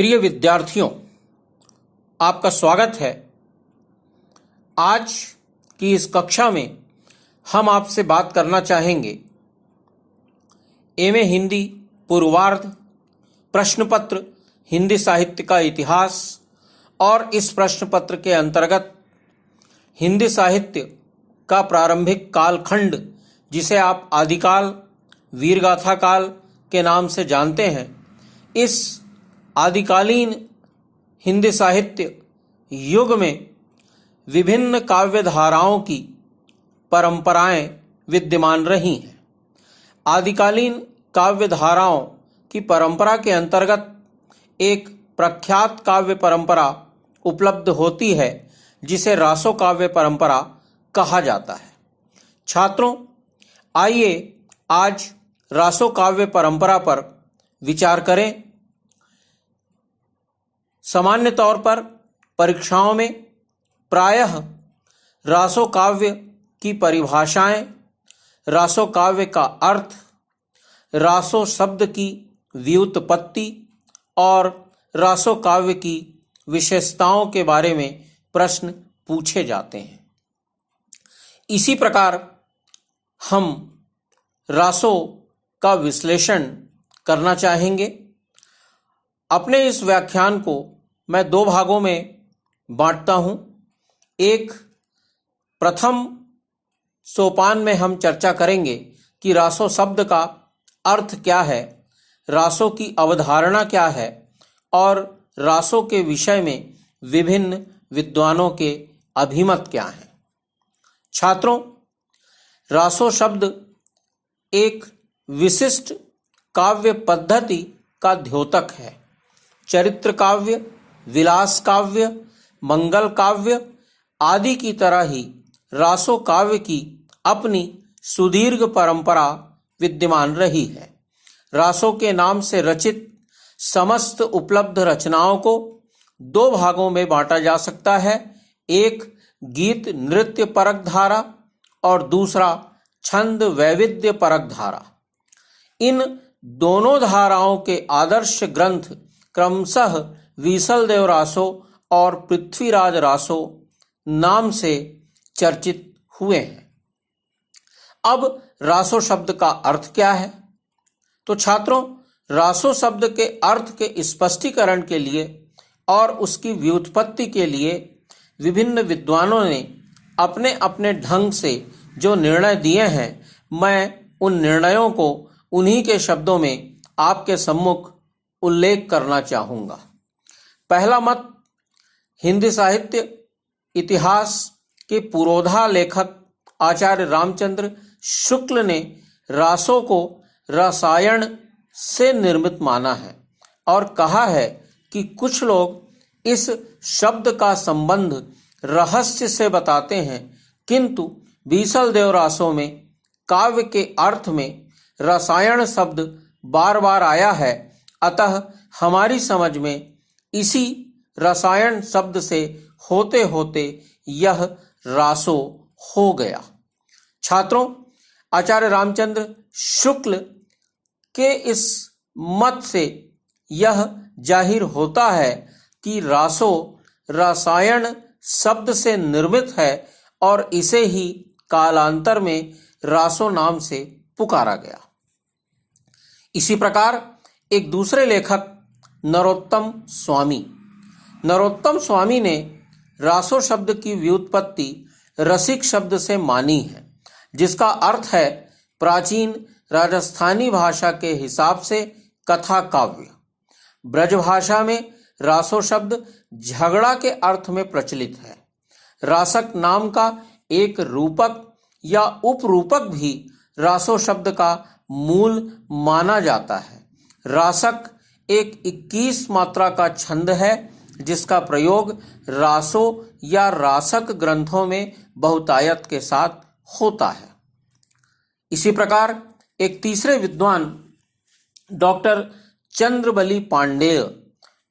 प्रिय विद्यार्थियों, आपका स्वागत है। आज की इस कक्षा में हम आपसे बात करना चाहेंगे एमए हिंदी पूर्वार्ध प्रश्न पत्र हिंदी साहित्य का इतिहास और इस प्रश्न पत्र के अंतर्गत हिंदी साहित्य का प्रारंभिक कालखंड, जिसे आप आदिकाल, वीरगाथा काल के नाम से जानते हैं, इस आदिकालीन हिंदी साहित्य युग में विभिन्न काव्य धाराओं की परंपराएं विद्यमान रही हैं। आदिकालीन काव्य धाराओं की परंपरा के अंतर्गत एक प्रख्यात काव्य परंपरा उपलब्ध होती है, जिसे रासो काव्य परंपरा कहा जाता है। छात्रों, आइए आज रासो काव्य परंपरा पर विचार करें। सामान्य तौर पर परीक्षाओं में प्रायः रासो काव्य की परिभाषाएं, रासो काव्य का अर्थ, रासो शब्द की व्युत्पत्ति और रासो काव्य की विशेषताओं के बारे में प्रश्न पूछे जाते हैं। इसी प्रकार हम रासो का विश्लेषण करना चाहेंगे। अपने इस व्याख्यान को मैं दो भागों में बांटता हूं। एक, प्रथम सोपान में हम चर्चा करेंगे कि रासो शब्द का अर्थ क्या है, रासो की अवधारणा क्या है और रासो के विषय में विभिन्न विद्वानों के अभिमत क्या हैं। छात्रों, रासो शब्द एक विशिष्ट काव्य पद्धति का द्योतक है। चरित्र काव्य, विलास काव्य, मंगल काव्य आदि की तरह ही रासो काव्य की अपनी सुदीर्घ परंपरा विद्यमान रही है। रासो के नाम से रचित समस्त उपलब्ध रचनाओं को दो भागों में बांटा जा सकता है। एक गीत नृत्य परक धारा और दूसरा छंद वैविध्य परक धारा। इन दोनों धाराओं के आदर्श ग्रंथ क्रमशः वीसलदेव रासो और पृथ्वीराज रासो नाम से चर्चित हुए हैं। अब रासो शब्द का अर्थ क्या है? तो छात्रों, रासो शब्द के अर्थ के स्पष्टीकरण के लिए और उसकी व्युत्पत्ति के लिए विभिन्न विद्वानों ने अपने अपने ढंग से जो निर्णय दिए हैं, मैं उन निर्णयों को उन्हीं के शब्दों में आपके सम्मुख उल्लेख करना चाहूँगा। पहला मत, हिंदी साहित्य इतिहास के पुरोधा लेखक आचार्य रामचंद्र शुक्ल ने रासो को रसायन से निर्मित माना है और कहा है कि कुछ लोग इस शब्द का संबंध रहस्य से बताते हैं, किंतु वीसलदेव रासो में काव्य के अर्थ में रसायन शब्द बार बार आया है, अतः हमारी समझ में इसी रसायन शब्द से होते होते यह रासो हो गया। छात्रों, आचार्य रामचंद्र शुक्ल के इस मत से यह जाहिर होता है कि रासो रसायन शब्द से निर्मित है और इसे ही कालांतर में रासो नाम से पुकारा गया। इसी प्रकार एक दूसरे लेखक नरोत्तम स्वामी ने रासो शब्द की व्युत्पत्ति रसिक शब्द से मानी है, जिसका अर्थ है प्राचीन राजस्थानी भाषा के हिसाब से कथा काव्य। ब्रजभाषा में रासो शब्द झगड़ा के अर्थ में प्रचलित है। रासक नाम का एक रूपक या उपरूपक भी रासो शब्द का मूल माना जाता है। रासक एक 21 मात्रा का छंद है, जिसका प्रयोग रासो या रासक ग्रंथों में बहुतायत के साथ होता है। इसी प्रकार एक तीसरे विद्वान डॉक्टर चंद्रबली पांडेय,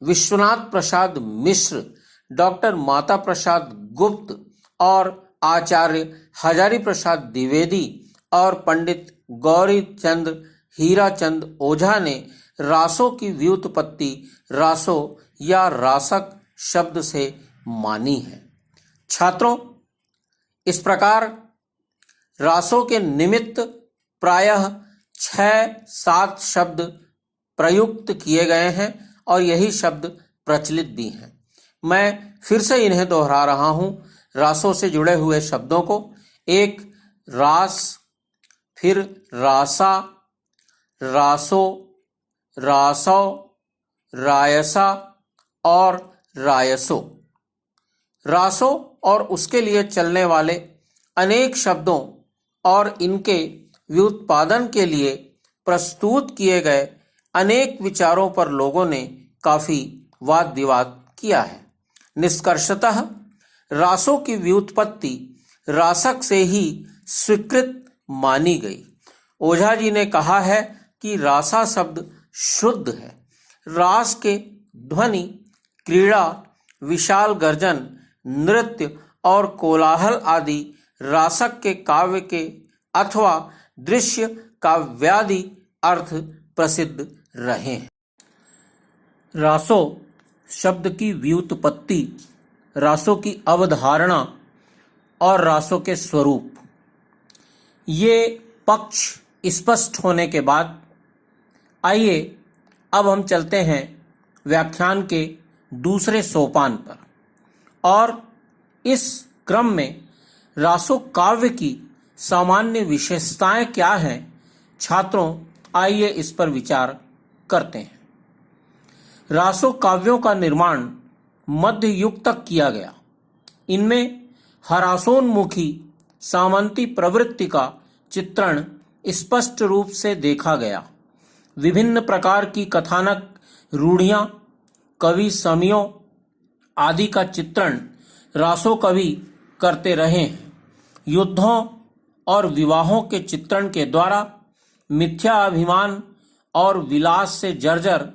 विश्वनाथ प्रसाद मिश्र, डॉक्टर माता प्रसाद गुप्त और आचार्य हजारी प्रसाद द्विवेदी और पंडित गौरी चंद्र हीराचंद ओझा ने रासों की व्युत्पत्ति रासो या रासक शब्द से मानी है। छात्रों, इस प्रकार रासों के निमित्त प्रायः 6-7 शब्द प्रयुक्त किए गए हैं और यही शब्द प्रचलित भी हैं। मैं फिर से इन्हें दोहरा रहा हूं, रासों से जुड़े हुए शब्दों को। एक रास, फिर रासा, रासो, रासौ, रायसा और रायसो। रासो और उसके लिए चलने वाले अनेक शब्दों और इनके व्युत्पादन के लिए प्रस्तुत किए गए अनेक विचारों पर लोगों ने काफी वाद विवाद किया है। निष्कर्षतः रासों की व्युत्पत्ति रासक से ही स्वीकृत मानी गई। ओझा जी ने कहा है कि रासा शब्द शुद्ध है। रास के ध्वनि, क्रीड़ा, विशाल गर्जन, नृत्य और कोलाहल आदि रासक के काव्य के अथवा दृश्य काव्यादि अर्थ प्रसिद्ध रहे हैं। रासों शब्द की व्युत्पत्ति, रासों की अवधारणा और रासों के स्वरूप, ये पक्ष स्पष्ट होने के बाद आइए अब हम चलते हैं व्याख्यान के दूसरे सोपान पर और इस क्रम में रासो काव्य की सामान्य विशेषताएं क्या हैं, छात्रों आइए इस पर विचार करते हैं। रासो काव्यों का निर्माण मध्य युग तक किया गया। इनमें हरासोन्मुखी सामंती प्रवृत्ति का चित्रण स्पष्ट रूप से देखा गया। विभिन्न प्रकार की कथानक रूढ़ियां, कवि समियों आदि का चित्रण रासो कवि करते रहे हैं। युद्धों और विवाहों के चित्रण के द्वारा मिथ्या अभिमान और विलास से जर्जर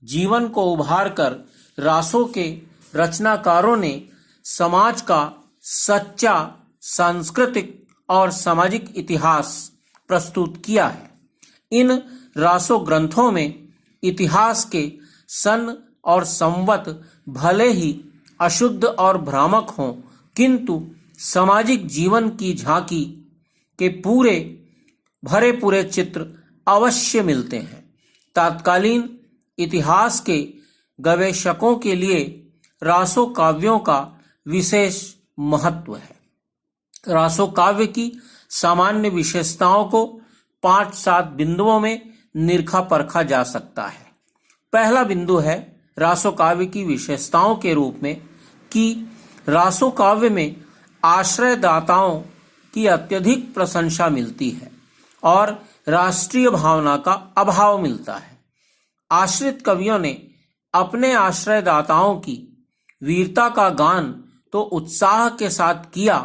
जीवन को उभार कर रासों के रचनाकारों ने समाज का सच्चा सांस्कृतिक और सामाजिक इतिहास प्रस्तुत किया है। इन रासो ग्रंथों में इतिहास के सन और संवत भले ही अशुद्ध और भ्रामक हों, किंतु सामाजिक जीवन की झांकी के भरे पूरे चित्र अवश्य मिलते हैं। तत्कालीन इतिहास के गवेषकों के लिए रासो काव्यों का विशेष महत्व है। रासो काव्य की सामान्य विशेषताओं को 5-7 बिंदुओं में निरखा परखा जा सकता है। पहला बिंदु है रासो काव्य की विशेषताओं के रूप में कि रासो काव्य में आश्रयदाताओं की अत्यधिक प्रशंसा मिलती है और राष्ट्रीय भावना का अभाव मिलता है। आश्रित कवियों ने अपने आश्रयदाताओं की वीरता का गान तो उत्साह के साथ किया,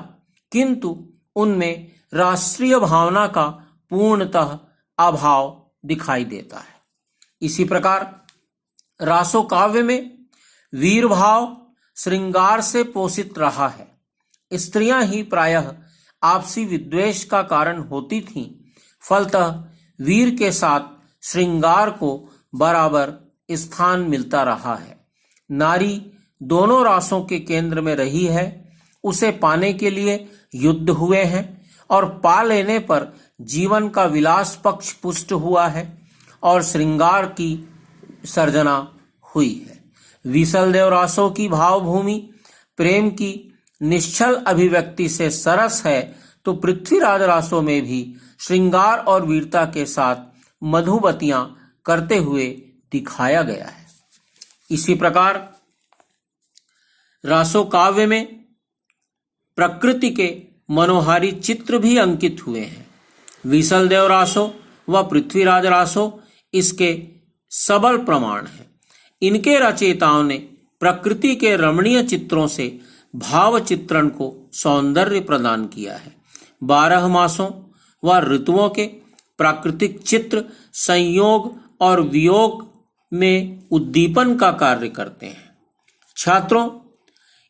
किंतु उनमें राष्ट्रीय भावना का पूर्णतः अभाव दिखाई देता है। इसी प्रकार रासो काव्य में वीर भाव श्रृंगार से पोषित रहा है। स्त्रियां ही प्रायः आपसी विद्वेष का कारण होती थीं, फलतः वीर के साथ श्रृंगार को बराबर स्थान मिलता रहा है। नारी दोनों रासों के केंद्र में रही है। उसे पाने के लिए युद्ध हुए हैं और पा लेने पर जीवन का विलास पक्ष पुष्ट हुआ है और श्रृंगार की सर्जना हुई है। विसलदेव रासों की भावभूमि प्रेम की निश्चल अभिव्यक्ति से सरस है, तो पृथ्वीराज रासों में भी श्रृंगार और वीरता के साथ मधुबतियां करते हुए दिखाया गया है। इसी प्रकार रासो काव्य में प्रकृति के मनोहारी चित्र भी अंकित हुए हैं। विसलदेव रासो व पृथ्वीराज रासो इसके सबल प्रमाण हैं। इनके रचयिताओं ने प्रकृति के रमणीय चित्रों से भाव चित्रण को सौंदर्य प्रदान किया है। 12 मासों व ऋतुओं के प्राकृतिक चित्र संयोग और वियोग में उद्दीपन का कार्य करते हैं। छात्रों,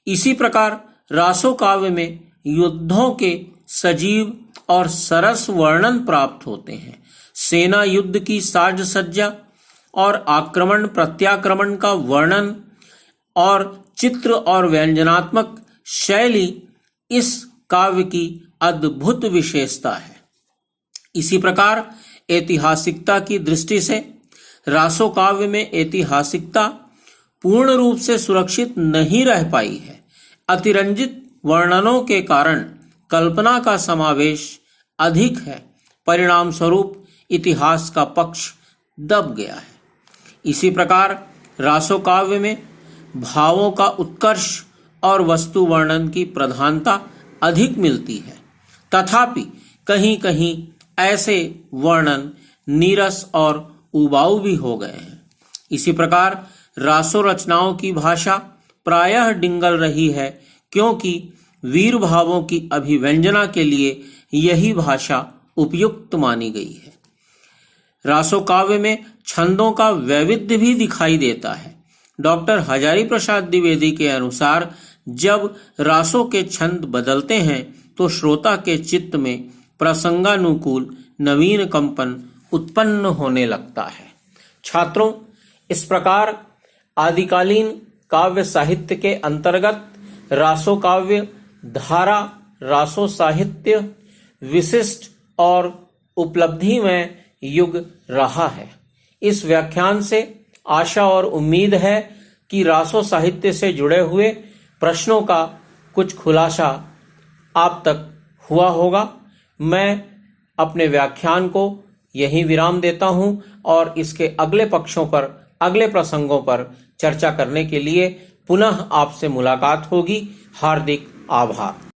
इसी प्रकार रासो काव्य में युद्धों के सजीव और सरस वर्णन प्राप्त होते हैं। सेना युद्ध की साज सज्जा और आक्रमण प्रत्याक्रमण का वर्णन और चित्र और व्यंजनात्मक शैली इस काव्य की अद्भुत विशेषता है। इसी प्रकार ऐतिहासिकता की दृष्टि से रासो काव्य में ऐतिहासिकता पूर्ण रूप से सुरक्षित नहीं रह पाई है। अतिरंजित वर्णनों के कारण कल्पना का समावेश अधिक है, परिणाम स्वरूप इतिहास का पक्ष दब गया है। इसी प्रकार रासो काव्य में भावों का उत्कर्ष और वस्तु वर्णन की प्रधानता अधिक मिलती है, तथापि कहीं कहीं ऐसे वर्णन नीरस और उबाऊ भी हो गए हैं। इसी प्रकार रासो रचनाओं की भाषा प्रायः डिंगल रही है, क्योंकि वीर भावों की अभिव्यंजना के लिए यही भाषा उपयुक्त मानी गई है। रासो काव्य में छंदों का वैविध्य भी दिखाई देता है। डॉक्टर हजारी प्रसाद द्विवेदी के अनुसार जब रासों के छंद बदलते हैं तो श्रोता के चित्त में प्रसंगानुकूल नवीन कंपन उत्पन्न होने लगता है। छात्रों, इस प्रकार आदिकालीन काव्य साहित्य के अंतर्गत रासो काव्य धारा, रासो साहित्य विशिष्ट और उपलब्धि में युग रहा है। इस व्याख्यान से आशा और उम्मीद है कि रासो साहित्य से जुड़े हुए प्रश्नों का कुछ खुलासा आप तक हुआ होगा। मैं अपने व्याख्यान को यहीं विराम देता हूं और इसके अगले पक्षों पर, अगले प्रसंगों पर चर्चा करने के लिए पुनः आपसे मुलाकात होगी। हार्दिक आभार।